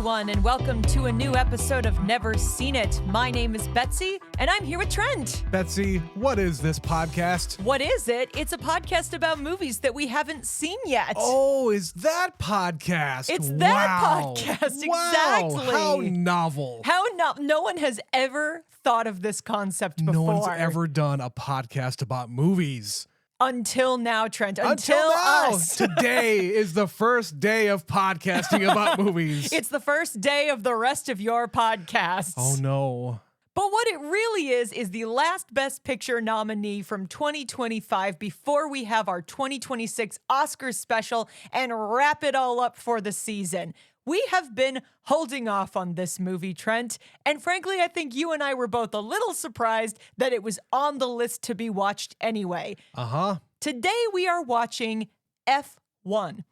everyone, and welcome to a new episode of Never Seen It. My name is Betsy, and I'm here with Trent. Betsy, what is this podcast? What is it? It's a podcast about movies that we haven't seen yet. Oh, is that podcast? It's that podcast, exactly. How novel. No one has ever thought of this concept before. No one's ever done a podcast about movies. Until now, Trent. Until now. us. Today is the first day of podcasting about movies. It's the first day of the rest of your podcasts. Oh, no. But what it really is the last Best Picture nominee from 2025 before we have our 2026 Oscars special and wrap it all up for the season. We have been holding off on this movie, Trent, and frankly, I think you and I were both a little surprised that it was on the list to be watched anyway. Today we are watching F1.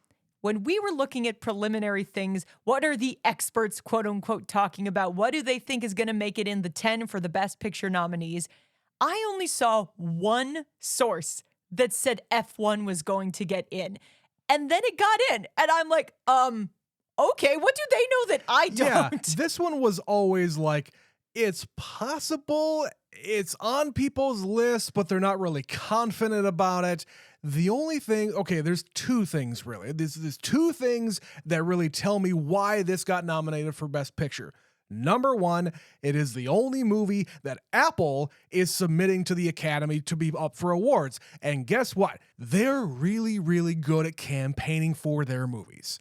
When we were looking at preliminary things, what are the experts, quote unquote, talking about? What do they think is going to make it in the 10 for the Best Picture nominees? I only saw one source that said F1 was going to get in. And then it got in. And I'm like, okay, what do they know that I don't? Yeah, this one was always like, it's possible, it's on people's lists, but they're not really confident about it. The only thing, okay, there's two things really. There's two things that really tell me why this got nominated for Best Picture. Number one, it is the only movie that Apple is submitting to the Academy to be up for awards. And guess what? They're really, really good at campaigning for their movies.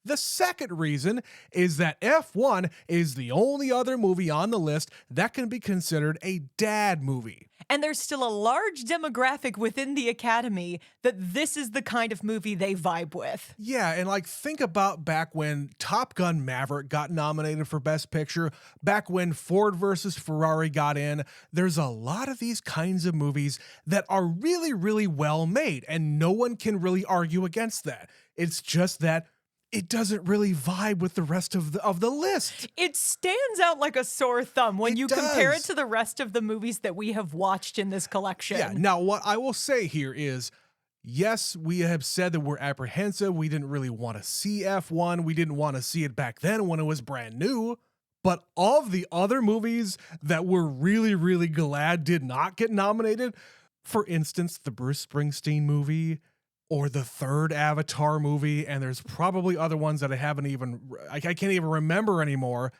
The second reason is that F1 is the only other movie on the list that can be considered a dad movie. And there's still a large demographic within the Academy that this is the kind of movie they vibe with. Yeah, and like think about back when Top Gun Maverick got nominated for Best Picture, back when Ford versus Ferrari got in. There's a lot of these kinds of movies that are really, really well made, and no one can really argue against that. It's just that it doesn't really vibe with the rest of the list. It stands out like a sore thumb when you compare it does. to the rest of the movies that we have watched in this collection. Yeah, now what I will say here is, yes, we have said that we're apprehensive. We didn't really want to see F1. We didn't want to see it back then when it was brand new. But of the other movies that we're really, really glad did not get nominated, for instance, the Bruce Springsteen movie, or the third Avatar movie, and there's probably other ones that I can't even remember anymore.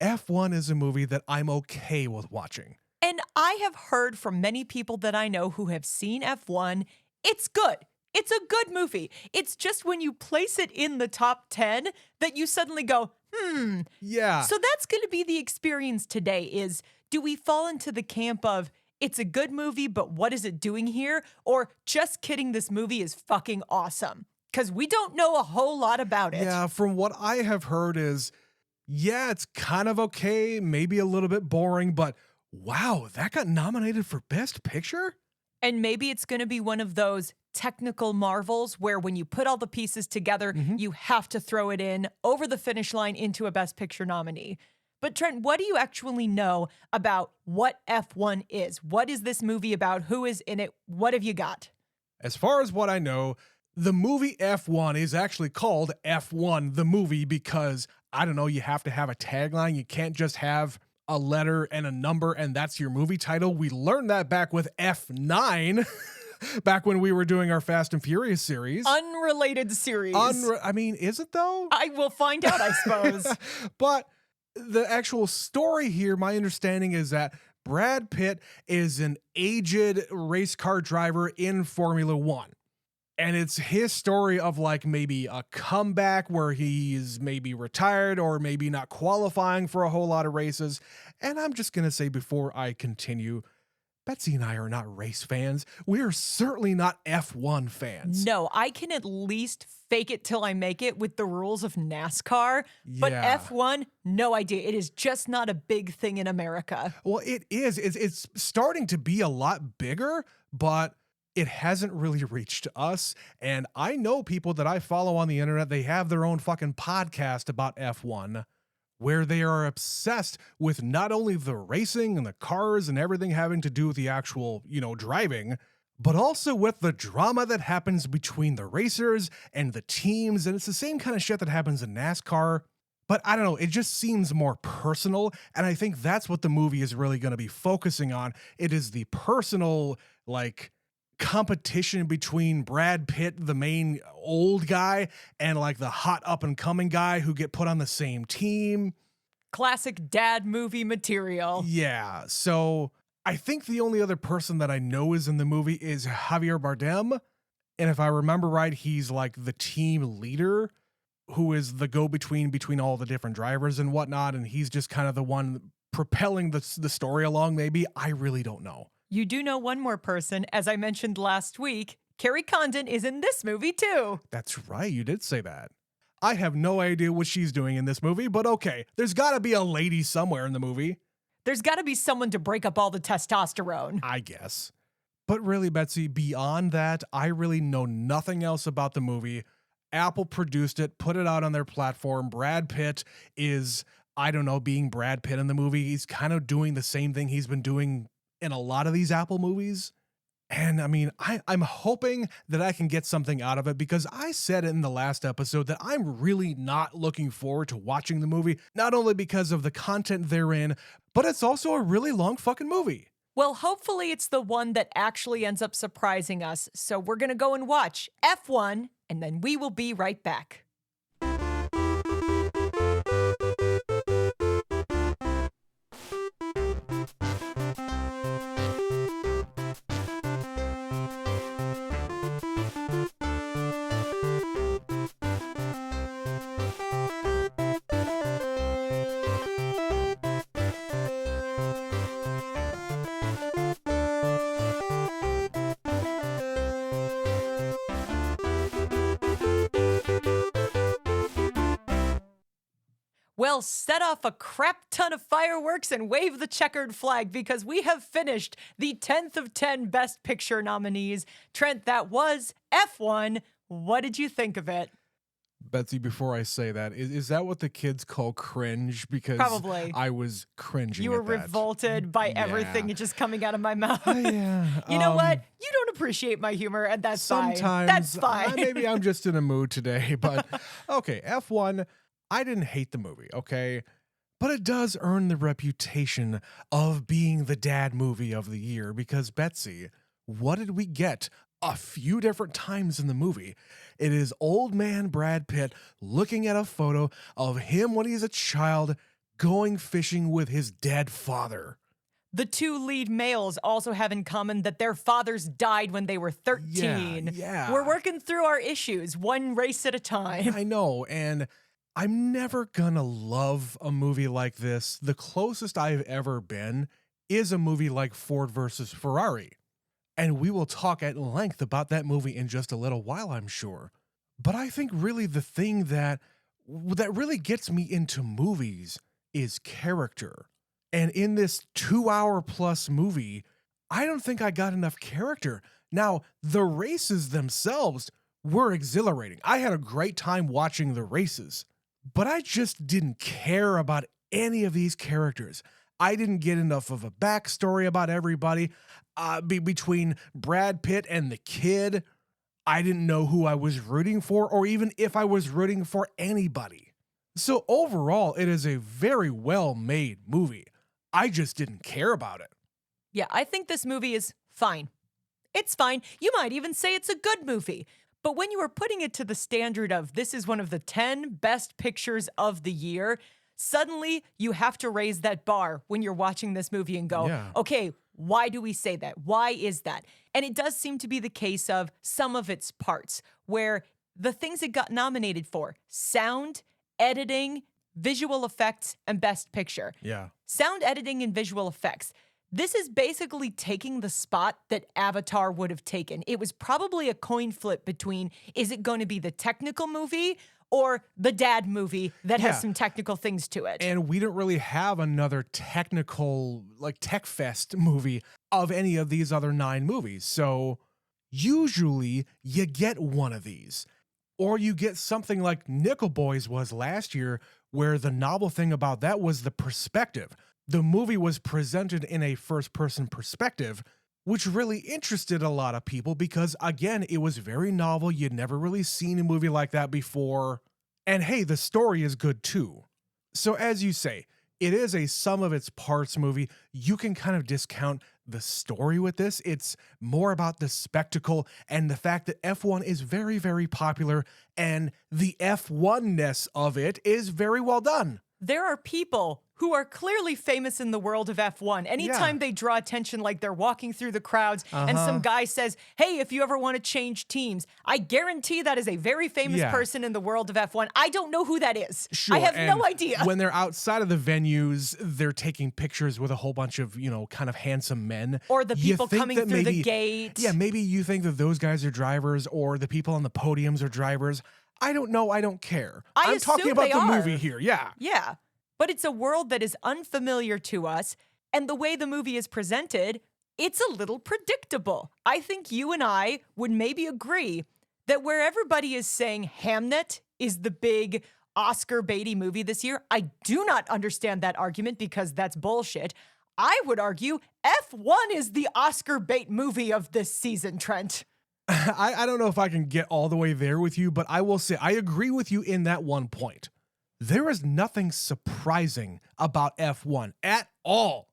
F1 is a movie that I'm okay with watching. And I have heard from many people that I know who have seen F1, it's good. It's a good movie. It's just when you place it in the top 10 that you suddenly go, Yeah. So that's going to be the experience today is, do we fall into the camp of, it's a good movie, but what is it doing here? Or just kidding, this movie is fucking awesome. Because we don't know a whole lot about it. Yeah, from what I have heard is, yeah, it's kind of okay, maybe a little bit boring, but wow, that got nominated for Best Picture? And maybe it's going to be one of those technical marvels where when you put all the pieces together, you have to throw it in over the finish line into a Best Picture nominee. But Trent, what do you actually know about what F1 is? What is this movie about? Who is in it? What have you got? As far as what I know, the movie F1 is actually called F1, the movie, because, I don't know, you have to have a tagline. You can't just have a letter and a number and that's your movie title. We learned that back with F9, back when we were doing our Fast and Furious series. Unrelated series. I mean, is it though? I will find out, I suppose. But the actual story here, my understanding is that Brad Pitt is an aged race car driver in Formula One. And it's his story of like maybe a comeback where he's maybe retired or maybe not qualifying for a whole lot of races. And I'm just going to say before I continue, Betsy and I are not race fans. We are certainly not F1 fans. No, I can at least fake it till I make it with the rules of NASCAR. But Yeah. F1, no idea. It is just not a big thing in America. Well, it is. It's starting to be a lot bigger, but it hasn't really reached us. And I know people that I follow on the internet, they have their own fucking podcast about F1. Where they are obsessed with not only the racing and the cars and everything having to do with the actual, driving, but also with the drama that happens between the racers and the teams. And it's the same kind of shit that happens in NASCAR. But I don't know, it just seems more personal, and I think that's what the movie is really gonna be focusing on. It is the personal, like, competition between Brad Pitt, the main old guy, and, like, the hot up-and-coming guy who get put on the same team. Classic dad movie material. Yeah, so I think the only other person that I know is in the movie is Javier Bardem, and if I remember right, he's, like, the team leader who is the go-between between all the different drivers and whatnot, and he's just kind of the one propelling the story along, maybe. I really don't know. You do know one more person. As I mentioned last week, Carrie Condon is in this movie too. That's right, you did say that. I have no idea what she's doing in this movie, but okay, there's gotta be a lady somewhere in the movie. There's got to be someone to break up all the testosterone. I guess. But really, Betsy, beyond that, I really know nothing else about the movie. Apple produced it, put it out on their platform. Brad Pitt is, I don't know, being Brad Pitt in the movie. He's kind of doing the same thing he's been doing in a lot of these Apple movies. And I mean, I'm hoping that I can get something out of it because I said in the last episode that I'm really not looking forward to watching the movie, not only because of the content therein, but it's also a really long fucking movie. Well, hopefully it's the one that actually ends up surprising us. So we're going to go and watch F1, and then we will be right back. Well, set off a crap ton of fireworks and wave the checkered flag because we have finished the 10th of 10 Best Picture nominees. Trent, that was F1. What did you think of it? Betsy, before I say that, is that what the kids call cringe? Because Probably. I was cringing. You were at that. revolted by everything just coming out of my mouth. Yeah. You know what? You don't appreciate my humor, and that's Sometimes fine. That's fine. Maybe I'm just in a mood today, but okay, F1, I didn't hate the movie, okay? But it does earn the reputation of being the dad movie of the year because, Betsy, what did we get a few different times in the movie? It is old man Brad Pitt looking at a photo of him when he's a child going fishing with his dead father. The two lead males also have in common that their fathers died when they were 13. Yeah. We're working through our issues, one race at a time. I know, and I'm never gonna love a movie like this. The closest I've ever been is a movie like Ford versus Ferrari. And we will talk at length about that movie in just a little while, I'm sure. But I think really the thing that really gets me into movies is character. And in this 2-hour plus movie, I don't think I got enough character. Now, the races themselves were exhilarating. I had a great time watching the races, but I just didn't care about any of these characters. I didn't get enough of a backstory about everybody. Between Brad Pitt and the kid, I didn't know who I was rooting for, or even if I was rooting for anybody. So overall, it is a very well-made movie. I just didn't care about it. Yeah, I think this movie is fine. It's fine. You might even say it's a good movie. But when you are putting it to the standard of this is one of the 10 best pictures of the year, suddenly you have to raise that bar when you're watching this movie and go, okay, why do we say that? Why is that? And it does seem to be the case of some of its parts, where the things it got nominated for, sound, editing, visual effects, and best picture. Yeah. Sound editing and visual effects. This is basically taking the spot that Avatar would have taken. It was probably a coin flip between, is it going to be the technical movie or the dad movie that has some technical things to it? And we don't really have another technical, like tech fest movie of any of these other 9 movies. So usually you get one of these. Or you get something like Nickel Boys was last year, where the novel thing about that was the perspective. The movie was presented in a first-person perspective, which really interested a lot of people because, again, it was very novel. You'd never really seen a movie like that before. And hey, the story is good too. So as you say, it is a sum of its parts movie. You can kind of discount the story with this. It's more about the spectacle and the fact that F1 is very, very popular and the F1-ness of it is very well done. There are people who are clearly famous in the world of F1. Anytime Yeah. they draw attention, like they're walking through the crowds and some guy says, hey, if you ever want to change teams, I guarantee that is a very famous Yeah. person in the world of F1. I don't know who that is. Sure. I have and no idea. When they're outside of the venues, they're taking pictures with a whole bunch of, kind of handsome men. Or the You people think coming that through the maybe- gate. Yeah, maybe you think that those guys are drivers or the people on the podiums are drivers. I don't know. I don't care. I'm talking assume about they the are. movie here. Yeah. Yeah. But it's a world that is unfamiliar to us, and the way the movie is presented, it's a little predictable. I think you and I would maybe agree that where everybody is saying Hamnet is the big Oscar baity movie this year, I do not understand that argument because that's bullshit. I would argue F1 is the Oscar bait movie of this season, Trent. I don't know if I can get all the way there with you, but I will say I agree with you in that one point. There is nothing surprising about F1 at all.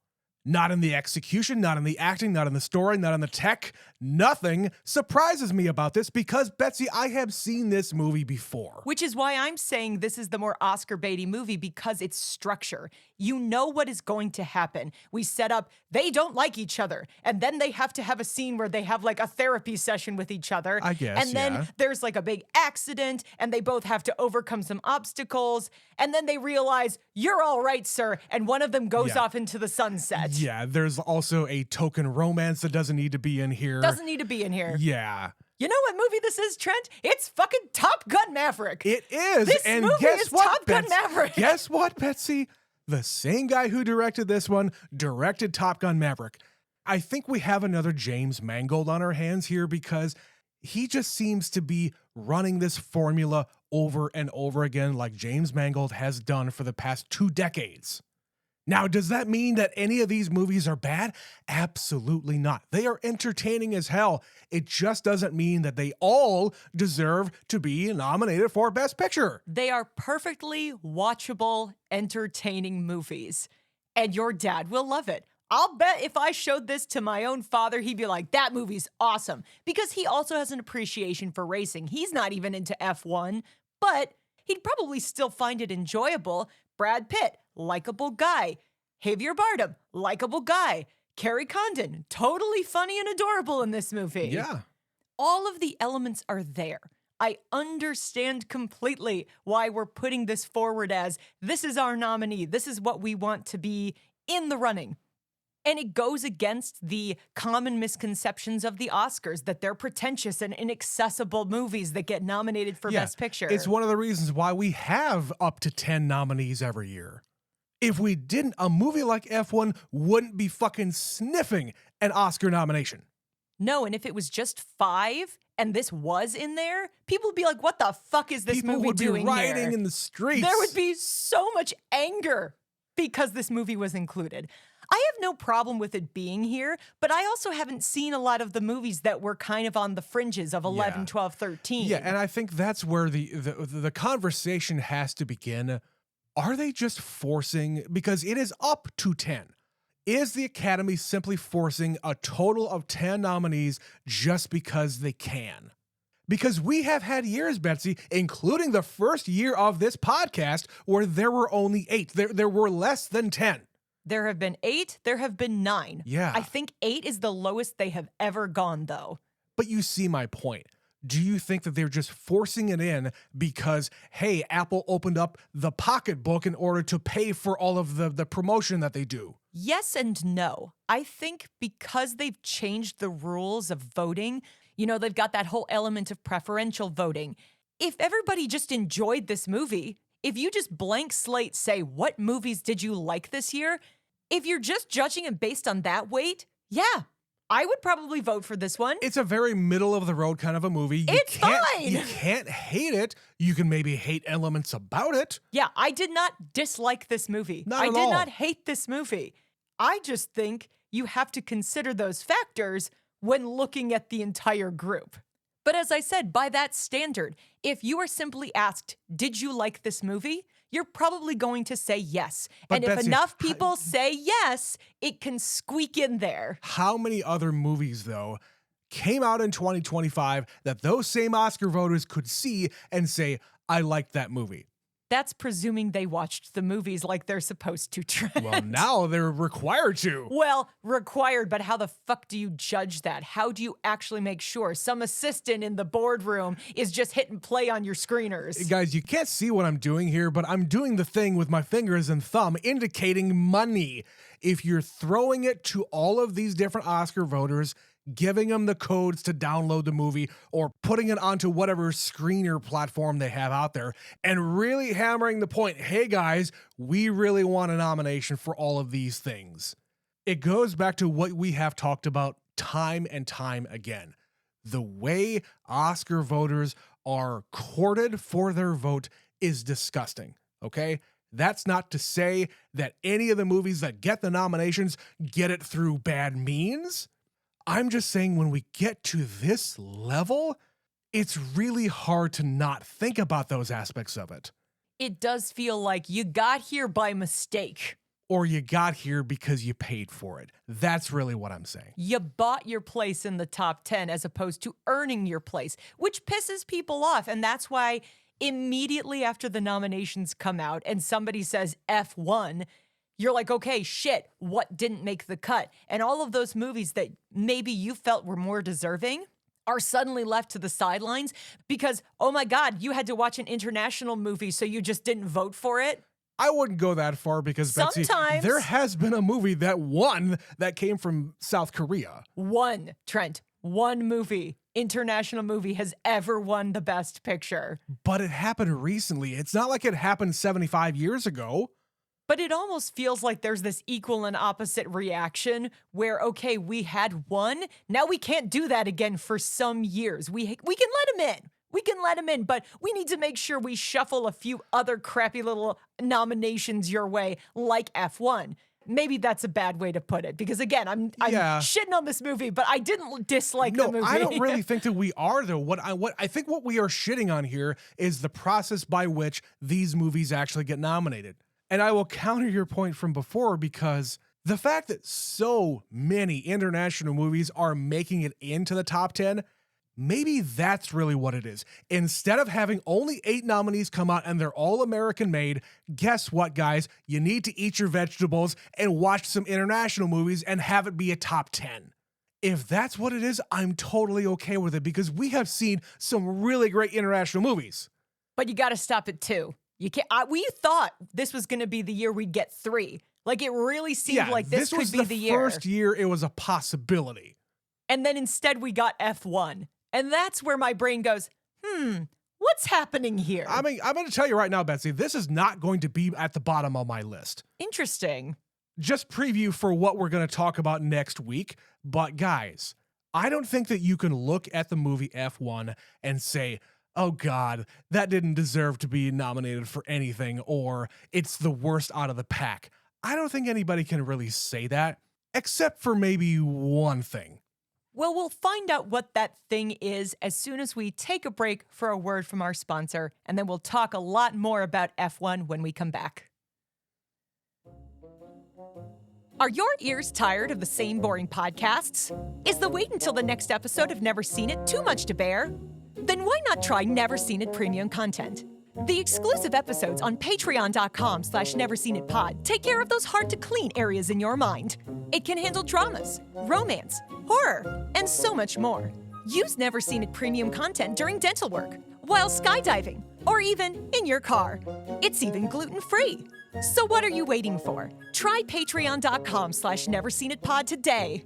Not in the execution, not in the acting, not in the story, not in the tech. Nothing surprises me about this because, Betsy, I have seen this movie before. Which is why I'm saying this is the more Oscar baity movie because it's structure. You know what is going to happen. We set up, they don't like each other. And then they have to have a scene where they have like a therapy session with each other. I guess, And then yeah. there's like a big accident and they both have to overcome some obstacles. And then they realize, you're all right, sir. And one of them goes Yeah. off into the sunset. Yeah, there's also a token romance that doesn't need to be in here. Doesn't need to be in here. Yeah. You know what movie this is, Trent? It's fucking Top Gun Maverick. It is. This and movie guess is what, Top Gun Betsy? Maverick. Guess what, Betsy? The same guy who directed this one directed Top Gun Maverick. I think we have another James Mangold on our hands here because he just seems to be running this formula over and over again like James Mangold has done for the past 2 decades. Now, does that mean that any of these movies are bad? Absolutely not. They are entertaining as hell. It just doesn't mean that they all deserve to be nominated for Best Picture. They are perfectly watchable, entertaining movies. And your dad will love it. I'll bet if I showed this to my own father, he'd be like, that movie's awesome. Because he also has an appreciation for racing. He's not even into F1, but he'd probably still find it enjoyable. Brad Pitt, likable guy. Javier Bardem, likable guy. Carrie Condon, totally funny and adorable in this movie. Yeah. All of the elements are there. I understand completely why we're putting this forward as this is our nominee. This is what we want to be in the running. And it goes against the common misconceptions of the Oscars that they're pretentious and inaccessible movies that get nominated for Best Picture. It's one of the reasons why we have up to 10 nominees every year. If we didn't, a movie like F1 wouldn't be fucking sniffing an Oscar nomination. No, and if it was just 5 and this was in there, people would be like, what the fuck is this People movie would be doing rioting here? in the streets. There would be so much anger because this movie was included. I have no problem with it being here, but I also haven't seen a lot of the movies that were kind of on the fringes of 11, Yeah. 12, 13. Yeah, and I think that's where the conversation has to begin. Are they just forcing, because it is up to 10. Is the Academy simply forcing a total of 10 nominees just because they can? Because we have had years, Betsy, including the first year of this podcast, where there were only 8. There were less than 10. There have been 8, there have been 9. Yeah. I think 8 is the lowest they have ever gone, though. But you see my point. Do you think that they're just forcing it in because, hey, Apple opened up the pocketbook in order to pay for all of the promotion that they do? Yes and no. I think because they've changed the rules of voting, they've got that whole element of preferential voting. If everybody just enjoyed this movie, if you just blank slate say, what movies did you like this year? If you're just judging it based on that weight, yeah, I would probably vote for this one. It's a very middle of the road kind of a movie. It's fine. You can't hate it. You can maybe hate elements about it. Yeah, I did not dislike this movie. Not I at did all. not hate this movie. I just think you have to consider those factors when looking at the entire group. But as I said, by that standard, if you are simply asked, did you like this movie? You're probably going to say yes. But And if Betsy, enough people say yes, it can squeak in there. How many other movies, though, came out in 2025 that those same Oscar voters could see and say, I liked that movie? That's presuming they watched the movies like they're supposed to, Trent. Well, now they're required to. Well, required, but how the fuck do you judge that? How do you actually make sure some assistant in the boardroom is just hitting play on your screeners? Guys, you can't see what I'm doing here, but I'm doing the thing with my fingers and thumb indicating money. If you're throwing it to all of these different Oscar voters, giving them the codes to download the movie or putting it onto whatever screener platform they have out there and really hammering the point, hey guys, we really want a nomination for all of these things. It goes back to what we have talked about time and time again. The way Oscar voters are courted for their vote is disgusting, okay? That's not to say that any of the movies that get the nominations get it through bad means. I'm just saying when we get to this level, it's really hard to not think about those aspects of it. It does feel like you got here by mistake. Or you got here because you paid for it. That's really what I'm saying. You bought your place in the top 10 as opposed to earning your place, which pisses people off. And that's why immediately after the nominations come out and somebody says F1, you're like, okay, shit, what didn't make the cut? And all of those movies that maybe you felt were more deserving are suddenly left to the sidelines because, oh my God, you had to watch an international movie, so you just didn't vote for it? I wouldn't go that far because, Betsy, Sometimes. there has been a movie that won that came from South Korea. One, Trent, one movie, international movie has ever won the Best Picture. But it happened recently. It's not like it happened 75 years ago. But it almost feels like there's this equal and opposite reaction where, okay, we had one, now we can't do that again for some years. We can let him in. We can let him in, but we need to make sure we shuffle a few other crappy little nominations your way, like F1. Maybe that's a bad way to put it, because again, I'm shitting on this movie, but I didn't dislike the movie. No, I don't really think that we are, though. What I think what we are shitting on here is the process by which these movies actually get nominated. And I will counter your point from before, because the fact that so many international movies are making it into the top 10, maybe that's really what it is. Instead of having only 8 nominees come out and they're all American made, guess what, guys? You need to eat your vegetables and watch some international movies and have it be a top 10. If that's what it is, I'm totally okay with it, because we have seen some really great international movies. But you got to stop at 2. You can't. We thought this was going to be the year we'd get 3. Like, it really seemed like this could be the year. First year it was a possibility. And then instead we got F1. And that's where my brain goes, what's happening here? I mean, I'm going to tell you right now, Betsy, this is not going to be at the bottom of my list. Interesting. Just preview for what we're going to talk about next week. But guys, I don't think that you can look at the movie F1 and say, oh God, that didn't deserve to be nominated for anything, or it's the worst out of the pack. I don't think anybody can really say that, except for maybe one thing. Well, we'll find out what that thing is as soon as we take a break for a word from our sponsor, and then we'll talk a lot more about F1 when we come back. Are your ears tired of the same boring podcasts? Is the wait until the next episode of Never Seen It too much to bear? Then why not try Never Seen It premium content? The exclusive episodes on patreon.com/neverseenitpod take care of those hard-to-clean areas in your mind. It can handle dramas, romance, horror, and so much more. Use Never Seen It premium content during dental work, while skydiving, or even in your car. It's even gluten-free. So what are you waiting for? Try patreon.com/neverseenitpod today.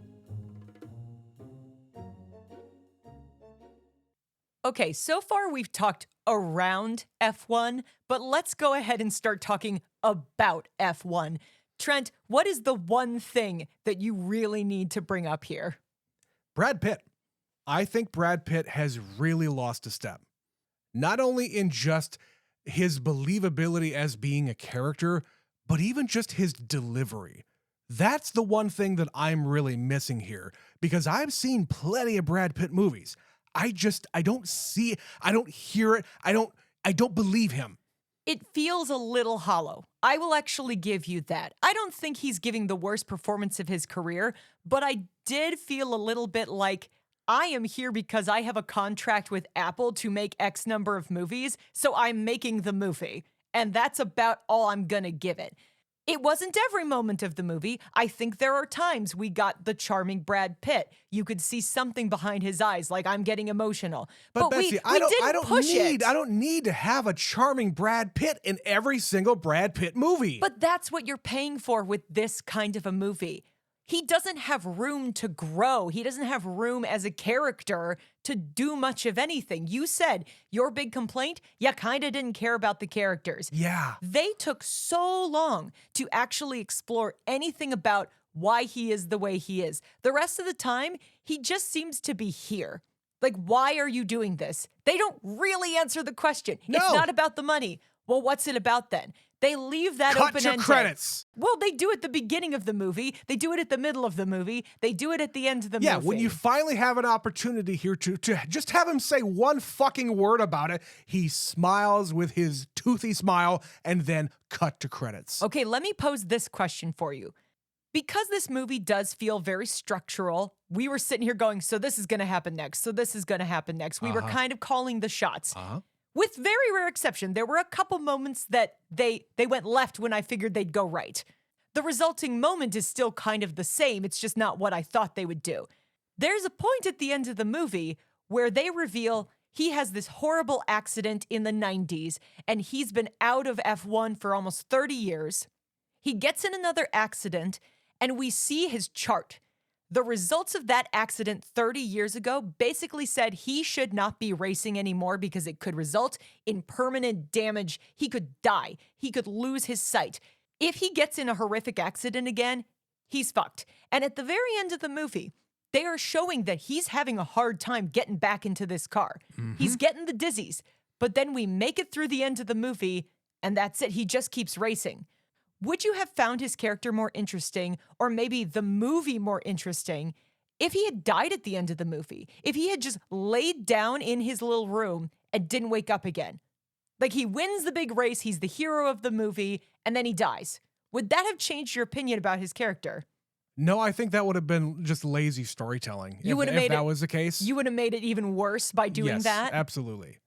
Okay, so far we've talked around F1, but let's go ahead and start talking about F1. Trent, what is the one thing that you really need to bring up here? Brad Pitt. I think Brad Pitt has really lost a step. Not only in just his believability as being a character, but even just his delivery. That's the one thing that I'm really missing here, because I've seen plenty of Brad Pitt movies. I don't see it. I don't hear it. I don't believe him. It feels a little hollow. I will actually give you that. I don't think he's giving the worst performance of his career, but I did feel a little bit like I am here because I have a contract with Apple to make X number of movies, so I'm making the movie. And that's about all I'm gonna give it. It wasn't every moment of the movie. I think there are times we got the charming Brad Pitt. You could see something behind his eyes, like I'm getting emotional. But Betsy, we I didn't push it. don't need to have a charming Brad Pitt in every single Brad Pitt movie. But that's what you're paying for with this kind of a movie. He doesn't have room to grow. He doesn't have room as a character to do much of anything. You said your big complaint, you kind of didn't care about the characters. Yeah. They took so long to actually explore anything about why he is the way he is. The rest of the time, he just seems to be here. Like, why are you doing this? They don't really answer the question. No. It's not about the money. Well, what's it about then? They leave that open-ended. Cut your credits. Well, they do it at the beginning of the movie. They do it at the middle of the movie. They do it at the end of the movie. Yeah, when you finally have an opportunity here to just have him say one fucking word about it, he smiles with his toothy smile and then cut to credits. Okay, let me pose this question for you. Because this movie does feel very structural, we were sitting here going, so this is going to happen next. So this is going to happen next. We were kind of calling the shots. With very rare exception, there were a couple moments that they went left when I figured they'd go right. The resulting moment is still kind of the same. It's just not what I thought they would do. There's a point at the end of the movie where they reveal he has this horrible accident in the 90s, and he's been out of F1 for almost 30 years. He gets in another accident, and we see his chart. The results of that accident 30 years ago basically said he should not be racing anymore because it could result in permanent damage. He could die. He could lose his sight. If he gets in a horrific accident again, he's fucked. And at the very end of the movie, they are showing that he's having a hard time getting back into this car. He's getting the dizzies. But then we make it through the end of the movie, and that's it. He just keeps racing. Would you have found his character more interesting, or maybe the movie more interesting, if he had died at the end of the movie? If he had just laid down in his little room and didn't wake up again? Like, he wins the big race, he's the hero of the movie, and then he dies. Would that have changed your opinion about his character? No, I think that would have been just lazy storytelling. You would have made that was the case. You would have made it even worse by doing yes, that? Absolutely.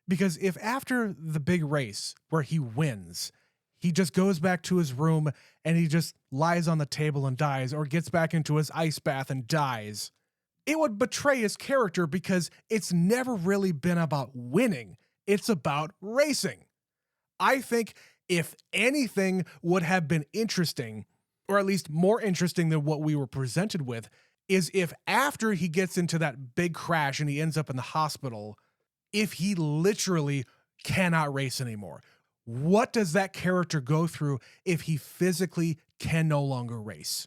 Because if after the big race where he wins, he just goes back to his room and he just lies on the table and dies, or gets back into his ice bath and dies, it would betray his character because it's never really been about winning. It's about racing. I think if anything would have been interesting, or at least more interesting than what we were presented with, is if after he gets into that big crash and he ends up in the hospital, if he literally cannot race anymore. What does that character go through if he physically can no longer race?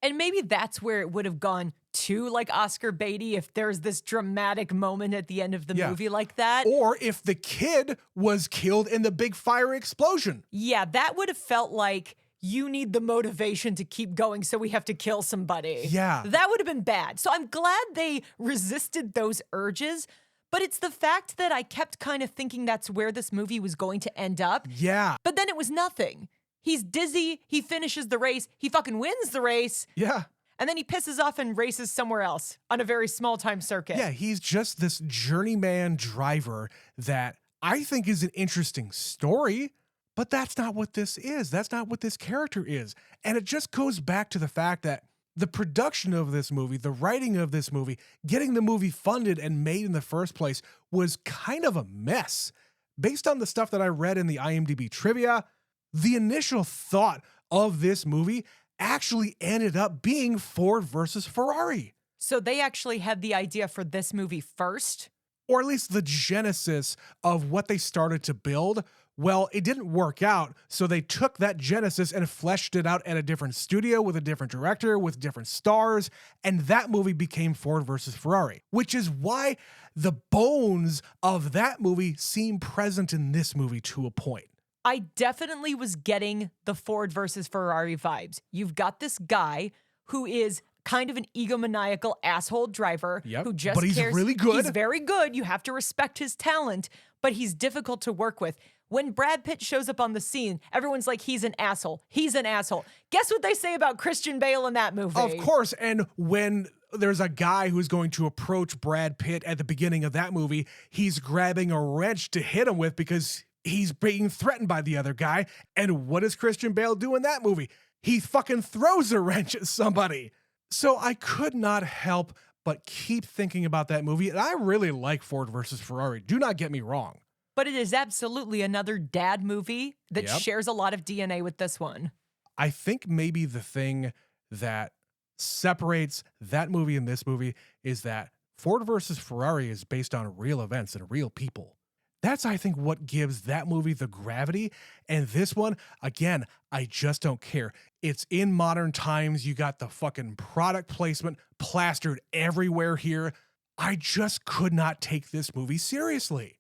And maybe that's where it would have gone too, like Oscar Beatty, if there's this dramatic moment at the end of the movie like that. Or if the kid was killed in the big fire explosion. Yeah, that would have felt like you need the motivation to keep going, so we have to kill somebody. Yeah. That would have been bad. So I'm glad they resisted those urges. But it's the fact that I kept kind of thinking that's where this movie was going to end up. Yeah. But then it was nothing. He's dizzy. He finishes the race. He fucking wins the race. Yeah. And then he pisses off and races somewhere else on a very small time circuit. Yeah, he's just this journeyman driver that I think is an interesting story, but that's not what this is. That's not what this character is. And it just goes back to the fact that the production of this movie, the writing of this movie, getting the movie funded and made in the first place was kind of a mess. Based on the stuff that I read in the IMDb trivia, the initial thought of this movie actually ended up being Ford versus Ferrari. So they actually had the idea for this movie first? Or at least the genesis of what they started to build. Well, it didn't work out, so they took that genesis and fleshed it out at a different studio with a different director, with different stars, and that movie became Ford versus Ferrari, which is why the bones of that movie seem present in this movie to a point. I definitely was getting the Ford versus Ferrari vibes. You've got this guy who is kind of an egomaniacal asshole driver who just but he's cares. really good. He's very good. You have to respect his talent, but he's difficult to work with. When Brad Pitt shows up on the scene, everyone's like, he's an asshole. He's an asshole. Guess what they say about Christian Bale in that movie? Of course. And when there's a guy who's going to approach Brad Pitt at the beginning of that movie, he's grabbing a wrench to hit him with because he's being threatened by the other guy. And what does Christian Bale do in that movie? He fucking throws a wrench at somebody. So I could not help but keep thinking about that movie. And I really like Ford versus Ferrari. Do not get me wrong. But it is absolutely another dad movie that shares a lot of DNA with this one. I think maybe the thing that separates that movie and this movie is that Ford versus Ferrari is based on real events and real people. That's, I think, what gives that movie the gravity. And this one, again, I just don't care. It's in modern times. You got the fucking product placement plastered everywhere here. I just could not take this movie seriously.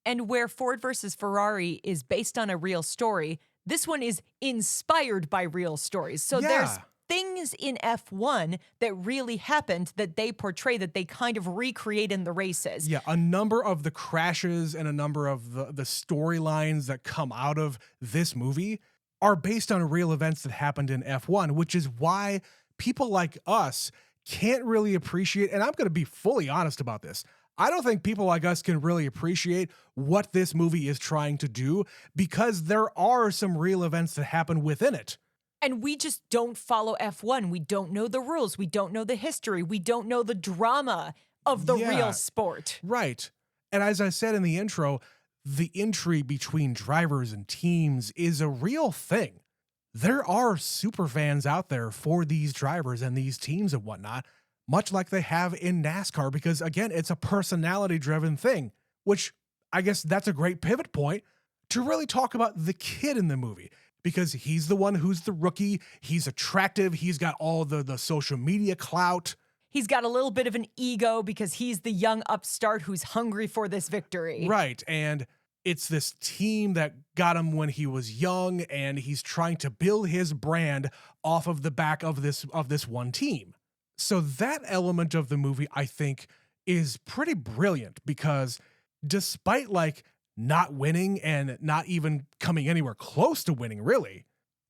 And where Ford versus Ferrari is based on a real story, this one is inspired by real stories. So there's things in F1 that really happened that they portray, that they kind of recreate in the races. Yeah, a number of the crashes and a number of the storylines that come out of this movie are based on real events that happened in F1, which is why people like us can't really appreciate, and I'm going to be fully honest about this, I don't think people like us can really appreciate what this movie is trying to do because there are some real events that happen within it. And we just don't follow F1. We don't know the rules. We don't know the history. We don't know the drama of the real sport. Right. And as I said in the intro, the intrigue between drivers and teams is a real thing. There are super fans out there for these drivers and these teams and whatnot, much like they have in NASCAR, because again, it's a personality-driven thing, which I guess that's a great pivot point to really talk about the kid in the movie, because he's the one who's the rookie. He's attractive. He's got all the social media clout. He's got a little bit of an ego because he's the young upstart who's hungry for this victory. Right, and it's this team that got him when he was young, and he's trying to build his brand off of the back of this one team. So that element of the movie, I think, is pretty brilliant because despite like not winning and not even coming anywhere close to winning, really,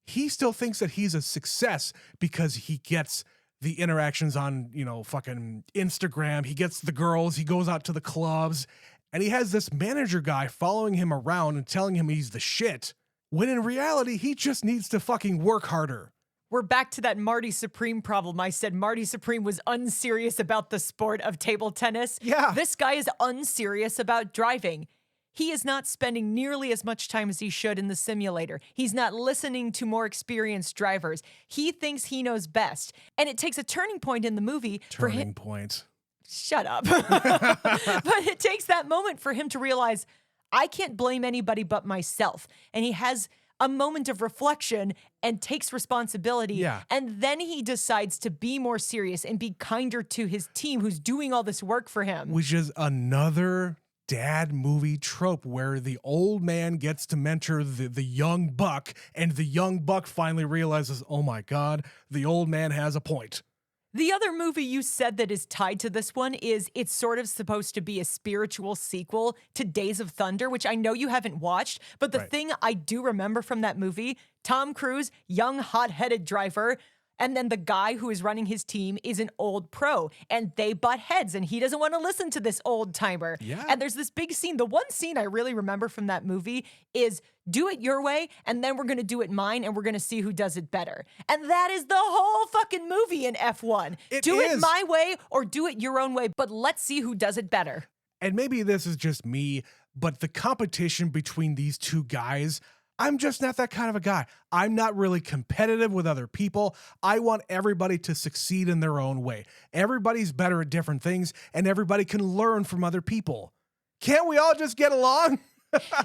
he still thinks that he's a success because he gets the interactions on, fucking Instagram. He gets the girls, he goes out to the clubs, and he has this manager guy following him around and telling him he's the shit, when in reality, he just needs to fucking work harder. We're back to that Marty Supreme problem. I said Marty Supreme was unserious about the sport of table tennis. Yeah. This guy is unserious about driving. He is not spending nearly as much time as he should in the simulator. He's not listening to more experienced drivers. He thinks he knows best. And it takes a turning point in the movie for him. Turning point. Shut up. But it takes that moment for him to realize, I can't blame anybody but myself. And he has a moment of reflection and takes responsibility. Yeah. And then he decides to be more serious and be kinder to his team who's doing all this work for him. Which is another dad movie trope where the old man gets to mentor the young buck, and the young buck finally realizes, oh my God, the old man has a point. The other movie you said that is tied to this one is it's sort of supposed to be a spiritual sequel to Days of Thunder, which I know you haven't watched, but the thing I do remember from that movie, Tom Cruise, young, hot-headed driver, and then the guy who is running his team is an old pro, and they butt heads, and he doesn't want to listen to this old timer. Yeah. And there's this big scene. The one scene I really remember from that movie is do it your way, and then we're going to do it mine, and we're going to see who does it better. And that is the whole fucking movie in F1. Do it my way or do it your own way, but let's see who does it better. And maybe this is just me, but the competition between these two guys, I'm just not that kind of a guy. I'm not really competitive with other people. I want everybody to succeed in their own way. Everybody's better at different things, and everybody can learn from other people. Can't we all just get along?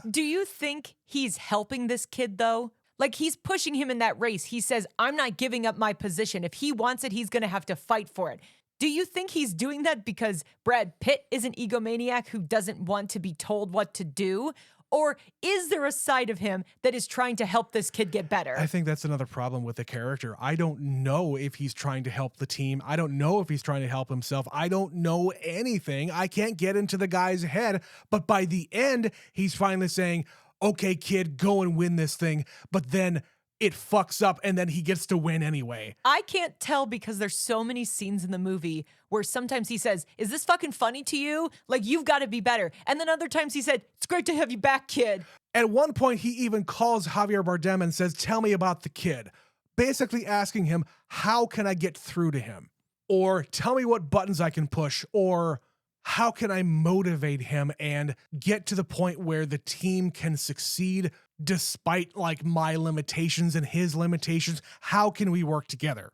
Do you think he's helping this kid, though? Like, he's pushing him in that race. He says, I'm not giving up my position. If he wants it, he's going to have to fight for it. Do you think he's doing that because Brad Pitt is an egomaniac who doesn't want to be told what to do? Or is there a side of him that is trying to help this kid get better? I think that's another problem with the character. I don't know if he's trying to help the team. I don't know if he's trying to help himself. I don't know anything. I can't get into the guy's head. But by the end, he's finally saying, okay, kid, go and win this thing. But then it fucks up and then he gets to win anyway. I can't tell because there's so many scenes in the movie where sometimes he says, is this fucking funny to you? Like, you've got to be better. And then other times he said, it's great to have you back, kid. At one point, he even calls Javier Bardem and says, tell me about the kid. Basically asking him, how can I get through to him? Or tell me what buttons I can push. Or how can I motivate him and get to the point where the team can succeed despite like my limitations and his limitations? How can we work together?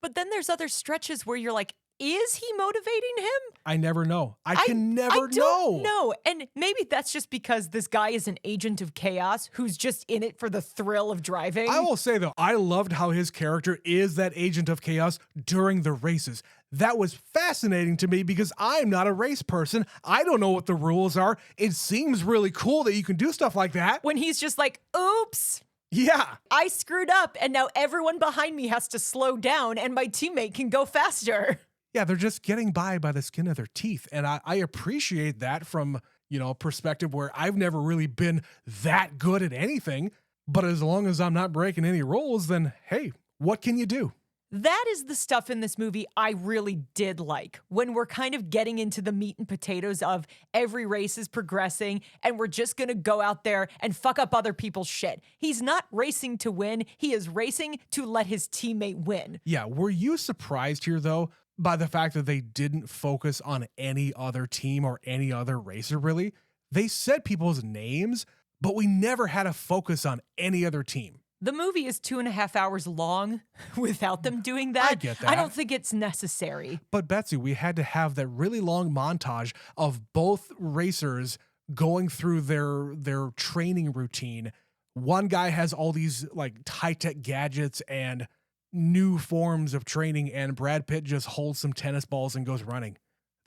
But then there's other stretches where you're like, is he motivating him? I never know. I can never know. No, and maybe that's just because this guy is an agent of chaos who's just in it for the thrill of driving. I will say though, I loved how his character is that agent of chaos during the races. That was fascinating to me because I'm not a race person. I don't know what the rules are. It seems really cool that you can do stuff like that. When he's just like, oops. Yeah. I screwed up and now everyone behind me has to slow down and my teammate can go faster. Yeah, they're just getting by the skin of their teeth. And I appreciate that from, a perspective where I've never really been that good at anything. But as long as I'm not breaking any rules, then hey, what can you do? That is the stuff in this movie I really did like. When we're kind of getting into the meat and potatoes of every race is progressing and we're just going to go out there and fuck up other people's shit. He's not racing to win. He is racing to let his teammate win. Yeah. Were you surprised here, though, by the fact that they didn't focus on any other team or any other racer, really? They said people's names, but we never had a focus on any other team. The movie is 2.5 hours long without them doing that. I get that. I don't think it's necessary. But Betsy, we had to have that really long montage of both racers going through their training routine. One guy has all these like high-tech gadgets and new forms of training, and Brad Pitt just holds some tennis balls and goes running.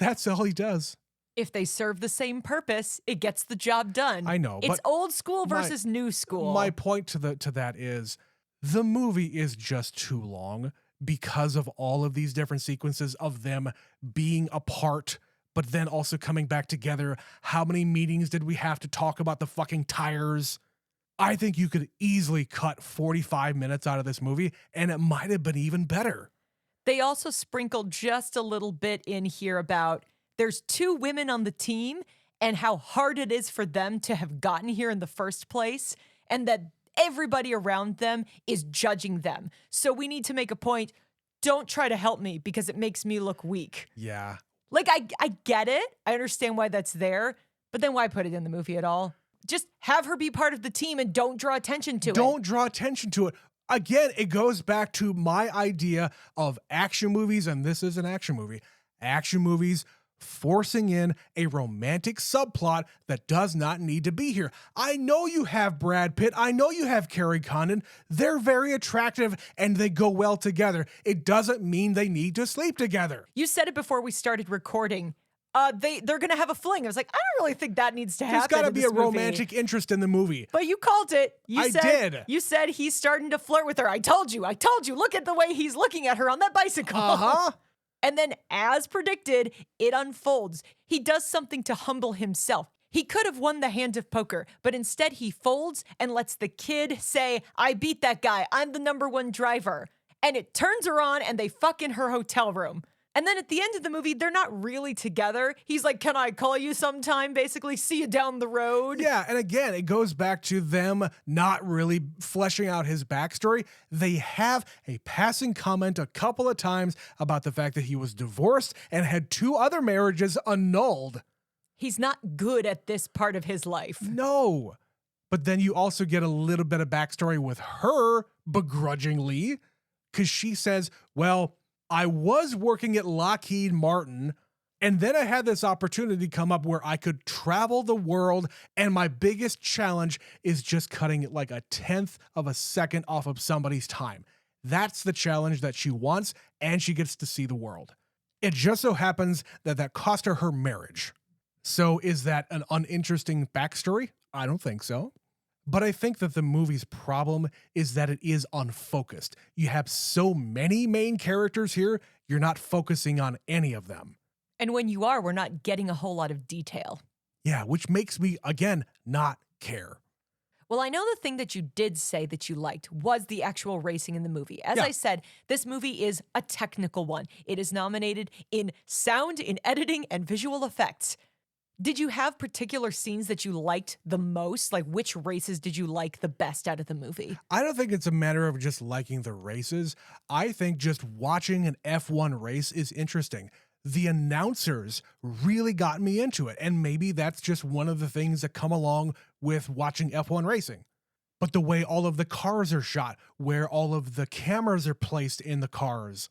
That's all he does. If they serve the same purpose, it gets the job done. I know, it's but old school versus new school. My point to that is the movie is just too long because of all of these different sequences of them being apart, but then also coming back together. How many meetings did we have to talk about the fucking tires? I think you could easily cut 45 minutes out of this movie, and it might have been even better. They also sprinkled just a little bit in here about there's 2 women on the team and how hard it is for them to have gotten here in the first place, and that everybody around them is judging them. So we need to make a point. Don't try to help me because it makes me look weak. Yeah. Like, I get it. I understand why that's there, but then why put it in the movie at all? Just have her be part of the team and don't draw attention to it. Don't draw attention to it. Again, it goes back to my idea of action movies, and this is an action movie. Action movies forcing in a romantic subplot that does not need to be here. I know you have Brad Pitt. I know you have Carrie Condon. They're very attractive and they go well together. It doesn't mean they need to sleep together. You said it before we started recording. They're gonna have a fling. I was like, I don't really think that needs to happen. There's got to be a movie. romantic interest in the movie. But you called it. I did. You said he's starting to flirt with her. I told you. Look at the way he's looking at her on that bicycle. Uh-huh. And then, as predicted, it unfolds. He does something to humble himself. He could have won the hand of poker, but instead he folds and lets the kid say, I beat that guy. I'm the #1 driver. And it turns her on and they fuck in her hotel room. And then at the end of the movie, they're not really together. He's like, can I call you sometime? Basically, see you down the road. Yeah, and again, it goes back to them not really fleshing out his backstory. They have a passing comment a couple of times about the fact that he was divorced and had 2 other marriages annulled. He's not good at this part of his life. No. But then you also get a little bit of backstory with her begrudgingly, because she says, well, I was working at Lockheed Martin, and then I had this opportunity come up where I could travel the world, and my biggest challenge is just cutting like 1/10 of a second off of somebody's time. That's the challenge that she wants, and she gets to see the world. It just so happens that cost her marriage. So is that an uninteresting backstory? I don't think so. But I think that the movie's problem is that it is unfocused. You have so many main characters here, you're not focusing on any of them. And when you are, we're not getting a whole lot of detail. Yeah, which makes me, again, not care. Well, I know the thing that you did say that you liked was the actual racing in the movie. As I said, this movie is a technical one. It is nominated in sound, in editing, and visual effects. Did you have particular scenes that you liked the most? Like, which races did you like the best out of the movie? I don't think it's a matter of just liking the races. I think just watching an F1 race is interesting. The announcers really got me into it, and maybe that's just one of the things that come along with watching F1 racing. But the way all of the cars are shot, where all of the cameras are placed in the cars,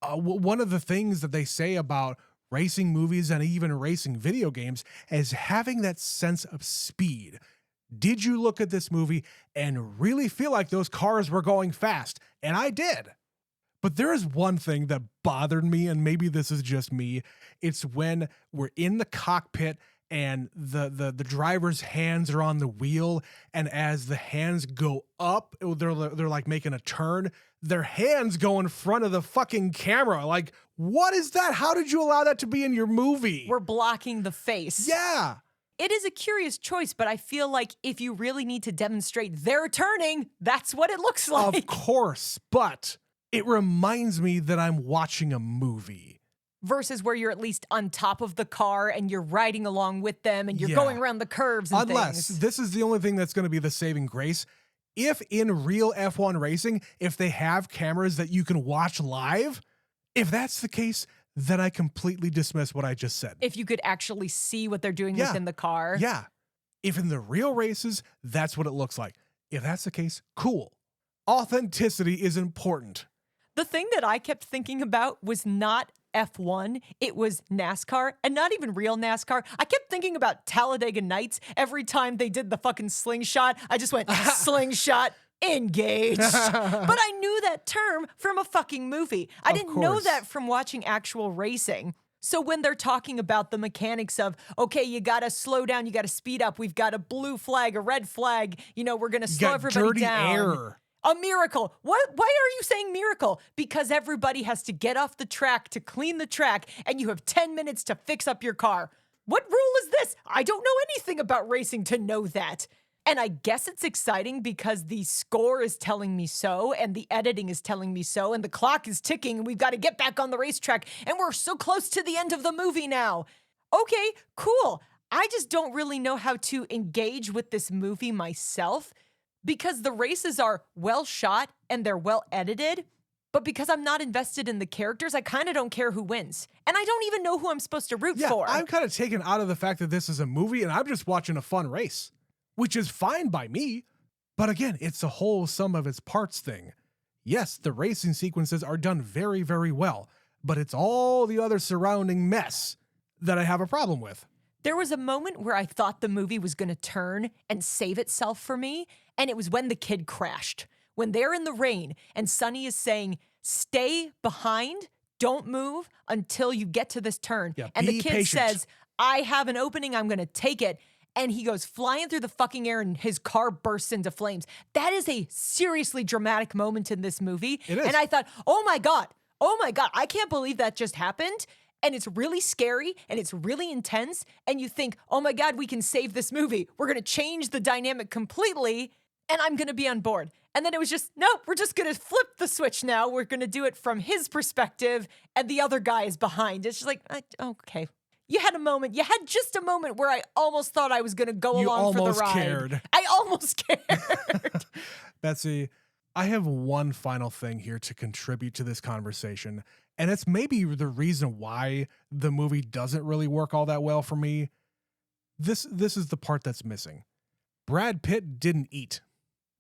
one of the things that they say about racing movies and even racing video games is having that sense of speed. Did you look at this movie and really feel like those cars were going fast? And I did. But there is one thing that bothered me, and maybe this is just me. It's when we're in the cockpit and the driver's hands are on the wheel, and as the hands go up, they're like making a turn. Their hands go in front of the fucking camera. Like, what is that? How did you allow that to be in your movie? We're blocking the face. Yeah. It is a curious choice, but I feel like if you really need to demonstrate they're turning, that's what it looks like. Of course, but it reminds me that I'm watching a movie. Versus where you're at least on top of the car and you're riding along with them and you're going around the curves and Unless things. this is the only thing that's going to be the saving grace. If in real F1 racing, if they have cameras that you can watch live, if that's the case, then I completely dismiss what I just said. If you could actually see what they're doing within the car. Yeah. If in the real races, that's what it looks like. If that's the case, cool. Authenticity is important. The thing that I kept thinking about was not F1, it was NASCAR, and not even real NASCAR. I kept thinking about Talladega Nights. Every time they did the fucking slingshot, I just went, slingshot, engaged. But I knew that term from a fucking movie. I didn't know that from watching actual racing. So when they're talking about the mechanics of, okay, you gotta slow down, you gotta speed up, we've got a blue flag, a red flag, you know, we're gonna slow everybody down. Air. A miracle. What? Why are you saying miracle? Because everybody has to get off the track to clean the track, and you have 10 minutes to fix up your car. What rule is this? I don't know anything about racing to know that. And I guess it's exciting because the score is telling me so, and the editing is telling me so, and the clock is ticking, and we've got to get back on the racetrack, and we're so close to the end of the movie now. Okay, cool. I just don't really know how to engage with this movie myself, because the races are well shot and they're well edited, but because I'm not invested in the characters, I kind of don't care who wins. And I don't even know who I'm supposed to root for. I'm kind of taken out of the fact that this is a movie and I'm just watching a fun race, which is fine by me. But again, it's a whole sum of its parts thing. Yes, the racing sequences are done very, very well, but it's all the other surrounding mess that I have a problem with. There was a moment where I thought the movie was going to turn and save itself for me, and it was when the kid crashed. When they're in the rain and Sonny is saying, stay behind, don't move until you get to this turn. Yeah, and the kid patient. says, I have an opening, I'm going to take it. And he goes flying through the fucking air and his car bursts into flames. That is a seriously dramatic moment in this movie. It is. And I thought, oh my God, I can't believe that just happened. And it's really scary and it's really intense. And you think, oh my God, we can save this movie. We're going to change the dynamic completely and I'm going to be on board. And then it was just, nope, we're just going to flip the switch now. We're going to do it from his perspective and the other guy is behind. It's just like, okay. You had just a moment where I almost thought I was going to go along for the ride. Cared. I almost cared. Betsy, I have one final thing here to contribute to this conversation. And it's maybe the reason why the movie doesn't really work all that well for me. This is the part that's missing. Brad Pitt didn't eat.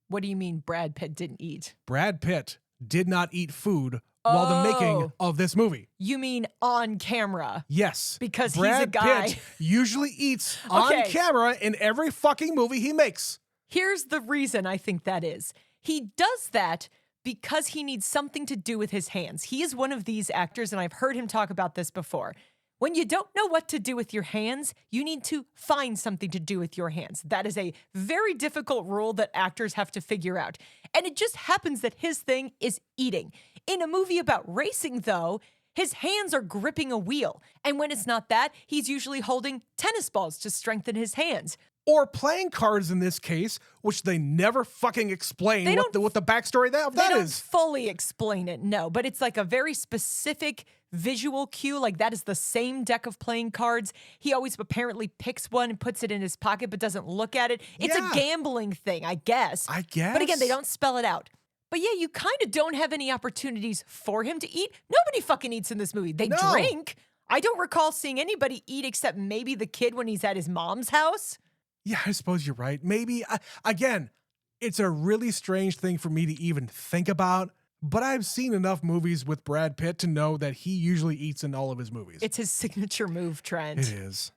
What do you mean Brad Pitt didn't eat? Brad Pitt did not eat food while the making of this movie. You mean on camera? Yes. Because Brad he's a guy. Pitt usually eats on camera in every fucking movie he makes. Here's the reason I think that is. He does that because he needs something to do with his hands. He is one of these actors, and I've heard him talk about this before. When you don't know what to do with your hands, you need to find something to do with your hands. That is a very difficult rule that actors have to figure out. And it just happens that his thing is eating. In a movie about racing, though, his hands are gripping a wheel. And when it's not that, he's usually holding tennis balls to strengthen his hands. Or playing cards in this case, which they never fucking explain what the backstory of that is. They don't fully explain it, no. But it's like a very specific visual cue. Like that is the same deck of playing cards. He always apparently picks one and puts it in his pocket but doesn't look at it. It's a gambling thing, I guess. But again, they don't spell it out. But yeah, you kind of don't have any opportunities for him to eat. Nobody fucking eats in this movie. They drink. I don't recall seeing anybody eat except maybe the kid when he's at his mom's house. Yeah, I suppose you're right. Maybe, again, it's a really strange thing for me to even think about, but I've seen enough movies with Brad Pitt to know that he usually eats in all of his movies. It's his signature move, Trent. It is.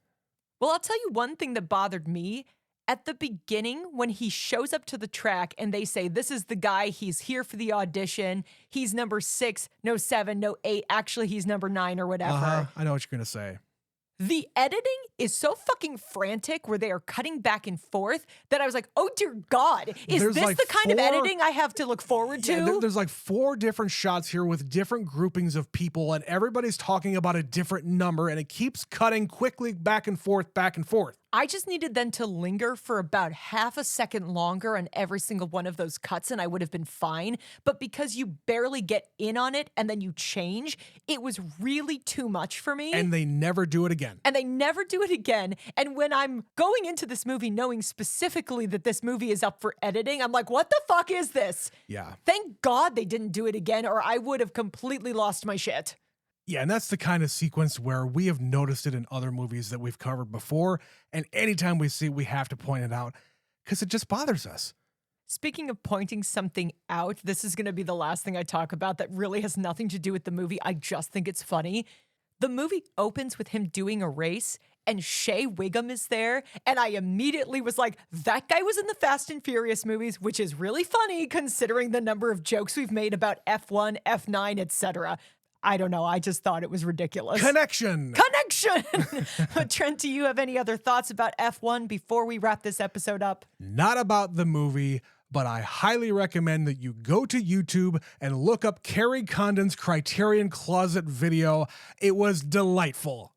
Well, I'll tell you one thing that bothered me. At the beginning, when he shows up to the track and they say, this is the guy, he's here for the audition, he's number 6, no 7, no 8, actually he's number 9 or whatever. I know what you're going to say. The editing is so fucking frantic where they are cutting back and forth that I was like, oh dear God, is this the kind of editing I have to look forward to? Yeah, there's like 4 different shots here with different groupings of people and everybody's talking about a different number and it keeps cutting quickly back and forth, back and forth. I just needed them to linger for about half a second longer on every single one of those cuts and I would have been fine. But because you barely get in on it and then you change, it was really too much for me. And they never do it again. And when I'm going into this movie knowing specifically that this movie is up for editing, I'm like, what the fuck is this? Yeah. Thank God they didn't do it again or I would have completely lost my shit. Yeah, and that's the kind of sequence where we have noticed it in other movies that we've covered before, and anytime we see it, we have to point it out, because it just bothers us. Speaking of pointing something out, this is going to be the last thing I talk about that really has nothing to do with the movie. I just think it's funny. The movie opens with him doing a race, and Shea Wiggum is there, and I immediately was like, that guy was in the Fast and Furious movies, which is really funny considering the number of jokes we've made about F1, F9, etc. I don't know. I just thought it was ridiculous. Connection! Trent, do you have any other thoughts about F1 before we wrap this episode up? Not about the movie, but I highly recommend that you go to YouTube and look up Carrie Condon's Criterion Closet video. It was delightful.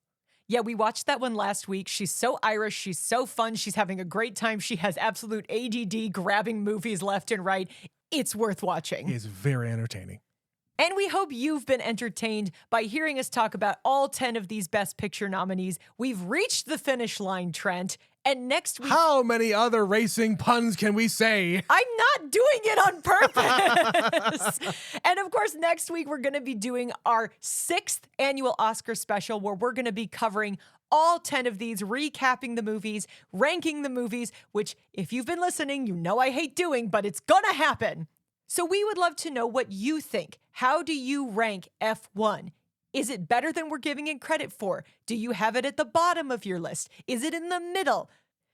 Yeah, we watched that one last week. She's so Irish. She's so fun. She's having a great time. She has absolute ADD, grabbing movies left and right. It's worth watching. It's very entertaining. And we hope you've been entertained by hearing us talk about all 10 of these Best Picture nominees. We've reached the finish line, Trent. And next week... How many other racing puns can we say? I'm not doing it on purpose. And of course, next week, we're going to be doing our 6th annual Oscar special where we're going to be covering all 10 of these, recapping the movies, ranking the movies, which if you've been listening, you know I hate doing, but it's going to happen. So we would love to know what you think. How do you rank F1? Is it better than we're giving it credit for? Do you have it at the bottom of your list? Is it in the middle?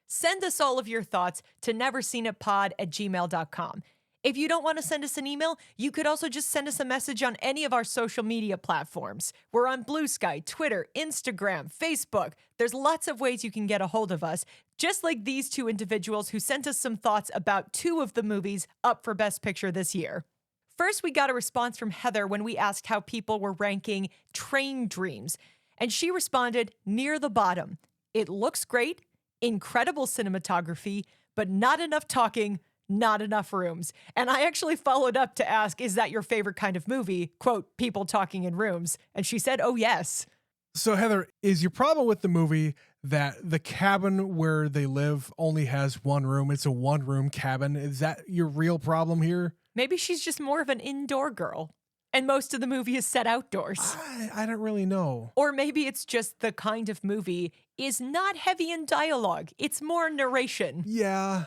Send us all of your thoughts to neverseenitpod@gmail.com. If you don't want to send us an email, you could also just send us a message on any of our social media platforms. We're on Blue Sky, Twitter, Instagram, Facebook. There's lots of ways you can get a hold of us, just like these 2 individuals who sent us some thoughts about 2 of the movies up for Best Picture this year. First, we got a response from Heather when we asked how people were ranking Train Dreams, and she responded, near the bottom. It looks great, incredible cinematography, but not enough talking, not enough rooms. And I actually followed up to ask, is that your favorite kind of movie? Quote, people talking in rooms. And she said, oh, yes. So, Heather, is your problem with the movie that the cabin where they live only has 1 room? It's a 1-room cabin. Is that your real problem here? Maybe she's just more of an indoor girl. And most of the movie is set outdoors. I don't really know. Or maybe it's just the kind of movie is not heavy in dialogue. It's more narration. Yeah.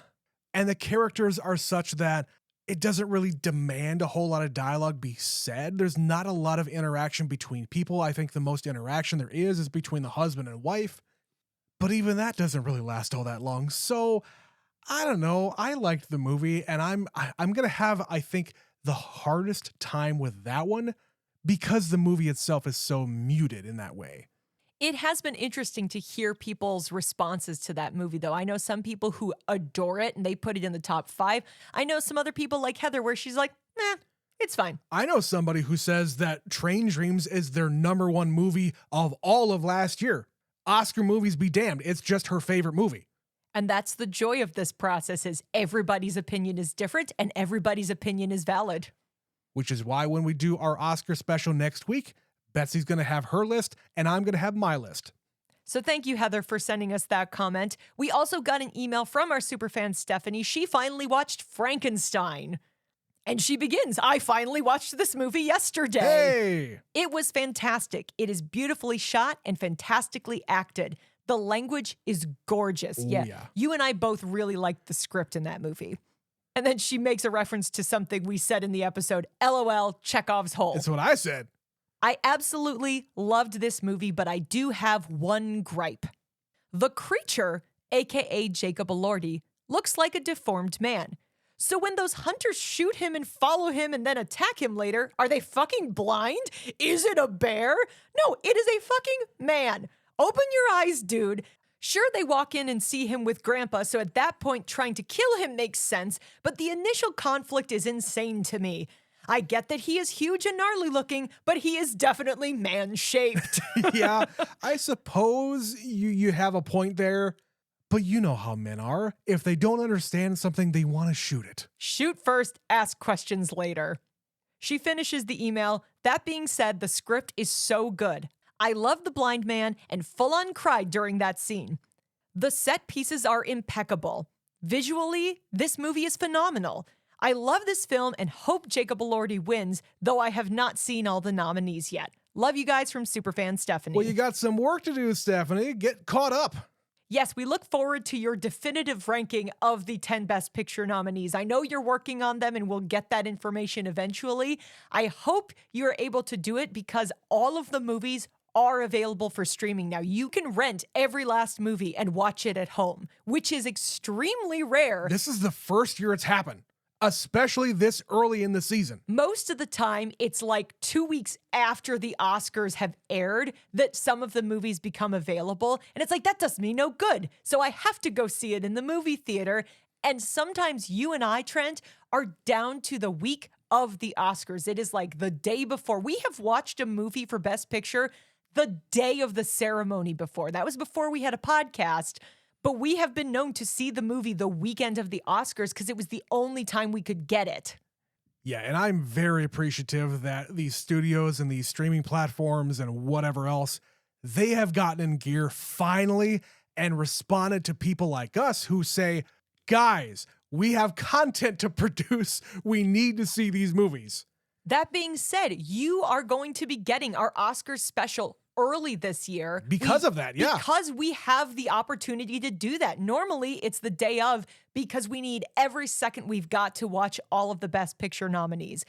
And the characters are such that it doesn't really demand a whole lot of dialogue be said. There's not a lot of interaction between people. I think the most interaction there is between the husband and wife. But even that doesn't really last all that long. So, I don't know. I liked the movie, and I'm going to have, I think, the hardest time with that one because the movie itself is so muted in that way. It has been interesting to hear people's responses to that movie, though. I know some people who adore it and they put it in the top 5. I know some other people like Heather where she's like, it's fine. I know somebody who says that Train Dreams is their number 1 movie of all of last year. Oscar movies be damned. It's just her favorite movie. And that's the joy of this process is everybody's opinion is different and everybody's opinion is valid. Which is why when we do our Oscar special next week, Betsy's going to have her list and I'm going to have my list. So thank you, Heather, for sending us that comment. We also got an email from our superfan Stephanie. She finally watched Frankenstein. And she begins, I finally watched this movie yesterday. Hey! It was fantastic. It is beautifully shot and fantastically acted. The language is gorgeous. Ooh, Yeah. yeah. You and I both really liked the script in that movie. And then she makes a reference to something we said in the episode, LOL, Chekhov's hole. That's what I said. I absolutely loved this movie, but I do have one gripe. The creature, aka Jacob Elordi, looks like a deformed man. So when those hunters shoot him and follow him and then attack him later, are they fucking blind? Is it a bear? No, it is a fucking man. Open your eyes, dude. Sure, they walk in and see him with Grandpa, so at that point, trying to kill him makes sense, but the initial conflict is insane to me. I get that he is huge and gnarly looking, but he is definitely man-shaped. Yeah, I suppose you have a point there, but you know how men are. If they don't understand something, they want to shoot it. Shoot first, ask questions later. She finishes the email. That being said, the script is so good. I love the blind man and full-on cried during that scene. The set pieces are impeccable. Visually, this movie is phenomenal. I love this film and hope Jacob Elordi wins, though I have not seen all the nominees yet. Love you guys from Superfan Stephanie. Well, you got some work to do, Stephanie. Get caught up. Yes, we look forward to your definitive ranking of the 10 Best Picture nominees. I know you're working on them and we'll get that information eventually. I hope you're able to do it because all of the movies are available for streaming now. You can rent every last movie and watch it at home, which is extremely rare. This is the first year it's happened, especially this early in the season. Most of the time, it's like 2 weeks after the Oscars have aired that some of the movies become available. And it's like, that does me no good. So I have to go see it in the movie theater. And sometimes you and I, Trent, are down to the week of the Oscars. It is like the day before. We have watched a movie for Best Picture the day of the ceremony before. That was before we had a podcast. But we have been known to see the movie the weekend of the Oscars because it was the only time we could get it. Yeah, and I'm very appreciative that these studios and these streaming platforms and whatever else, they have gotten in gear finally and responded to people like us who say, guys, we have content to produce. We need to see these movies. That being said, you are going to be getting our Oscars special early this year. Because of that, yeah. Because we have the opportunity to do that. Normally, it's the day of because we need every second we've got to watch all of the Best Picture nominees.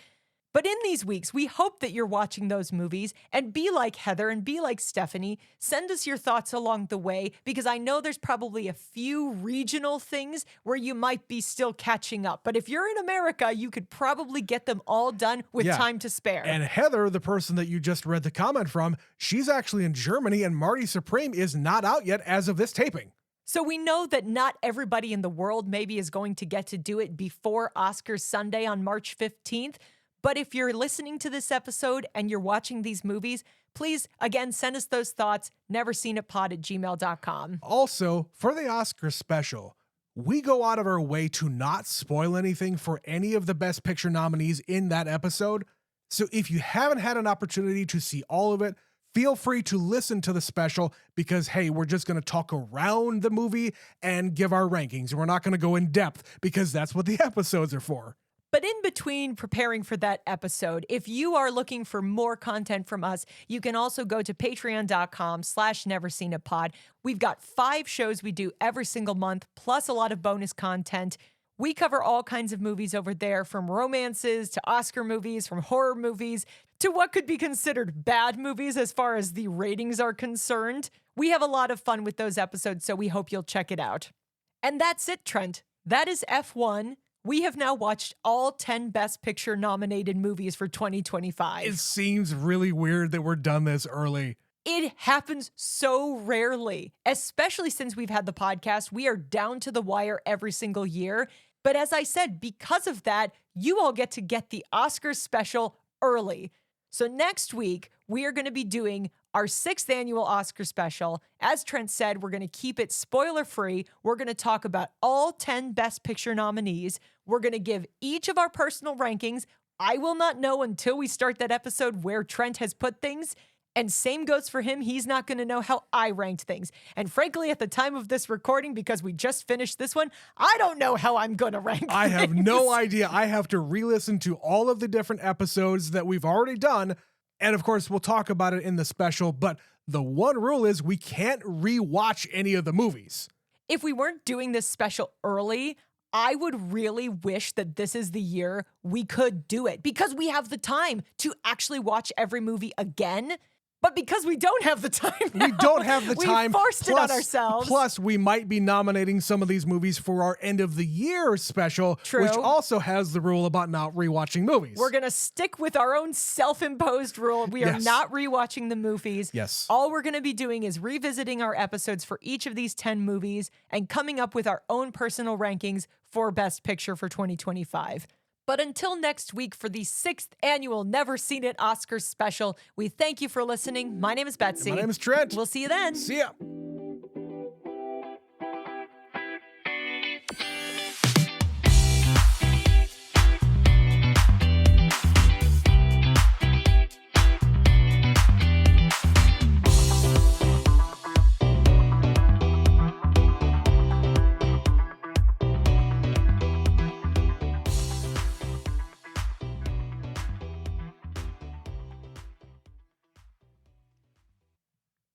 But in these weeks, we hope that you're watching those movies and be like Heather and be like Stephanie. Send us your thoughts along the way because I know there's probably a few regional things where you might be still catching up. But if you're in America, you could probably get them all done with time to spare. And Heather, the person that you just read the comment from, she's actually in Germany and Marty Supreme is not out yet as of this taping. So we know that not everybody in the world maybe is going to get to do it before Oscars Sunday on March 15th. But if you're listening to this episode and you're watching these movies, please, again, send us those thoughts, neverseenitpod@gmail.com. Also, for the Oscar special, we go out of our way to not spoil anything for any of the Best Picture nominees in that episode. So if you haven't had an opportunity to see all of it, feel free to listen to the special because, hey, we're just going to talk around the movie and give our rankings. We're not going to go in depth because that's what the episodes are for. But in between preparing for that episode, if you are looking for more content from us, you can also go to patreon.com/neverseenitpod. We've got 5 shows we do every single month, plus a lot of bonus content. We cover all kinds of movies over there, from romances to Oscar movies, from horror movies to what could be considered bad movies as far as the ratings are concerned. We have a lot of fun with those episodes, so we hope you'll check it out. And that's it, Trent. That is F1. We have now watched all 10 Best Picture nominated movies for 2025. It seems really weird that we're done this early. It happens so rarely, especially since we've had the podcast. We are down to the wire every single year. But as I said, because of that, you all get to get the Oscars special early. So next week, we are going to be doing our 6th annual Oscar special. As Trent said, we're going to keep it spoiler-free. We're going to talk about all 10 Best Picture nominees. We're going to give each of our personal rankings. I will not know until we start that episode where Trent has put things. And same goes for him. He's not going to know how I ranked things. And frankly, at the time of this recording, because we just finished this one, I don't know how I'm going to rank I have things. no idea. I have to re-listen to all of the different episodes that we've already done. And of course, we'll talk about it in the special. But the one rule is we can't re-watch any of the movies. If we weren't doing this special early, I would really wish that this is the year we could do it because we have the time to actually watch every movie again. But because we don't have the time now, we don't have the time. We forced it on ourselves. Plus, we might be nominating some of these movies for our end of the year special, True. which also has the rule about not rewatching movies. We're going to stick with our own self-imposed rule. We are not rewatching the movies. Yes. All we're going to be doing is revisiting our episodes for each of these 10 movies and coming up with our own personal rankings for Best Picture for 2025. But until next week for the 6th annual Never Seen It Oscars special, we thank you for listening. My name is Betsy. And my name is Trent. We'll see you then. See ya.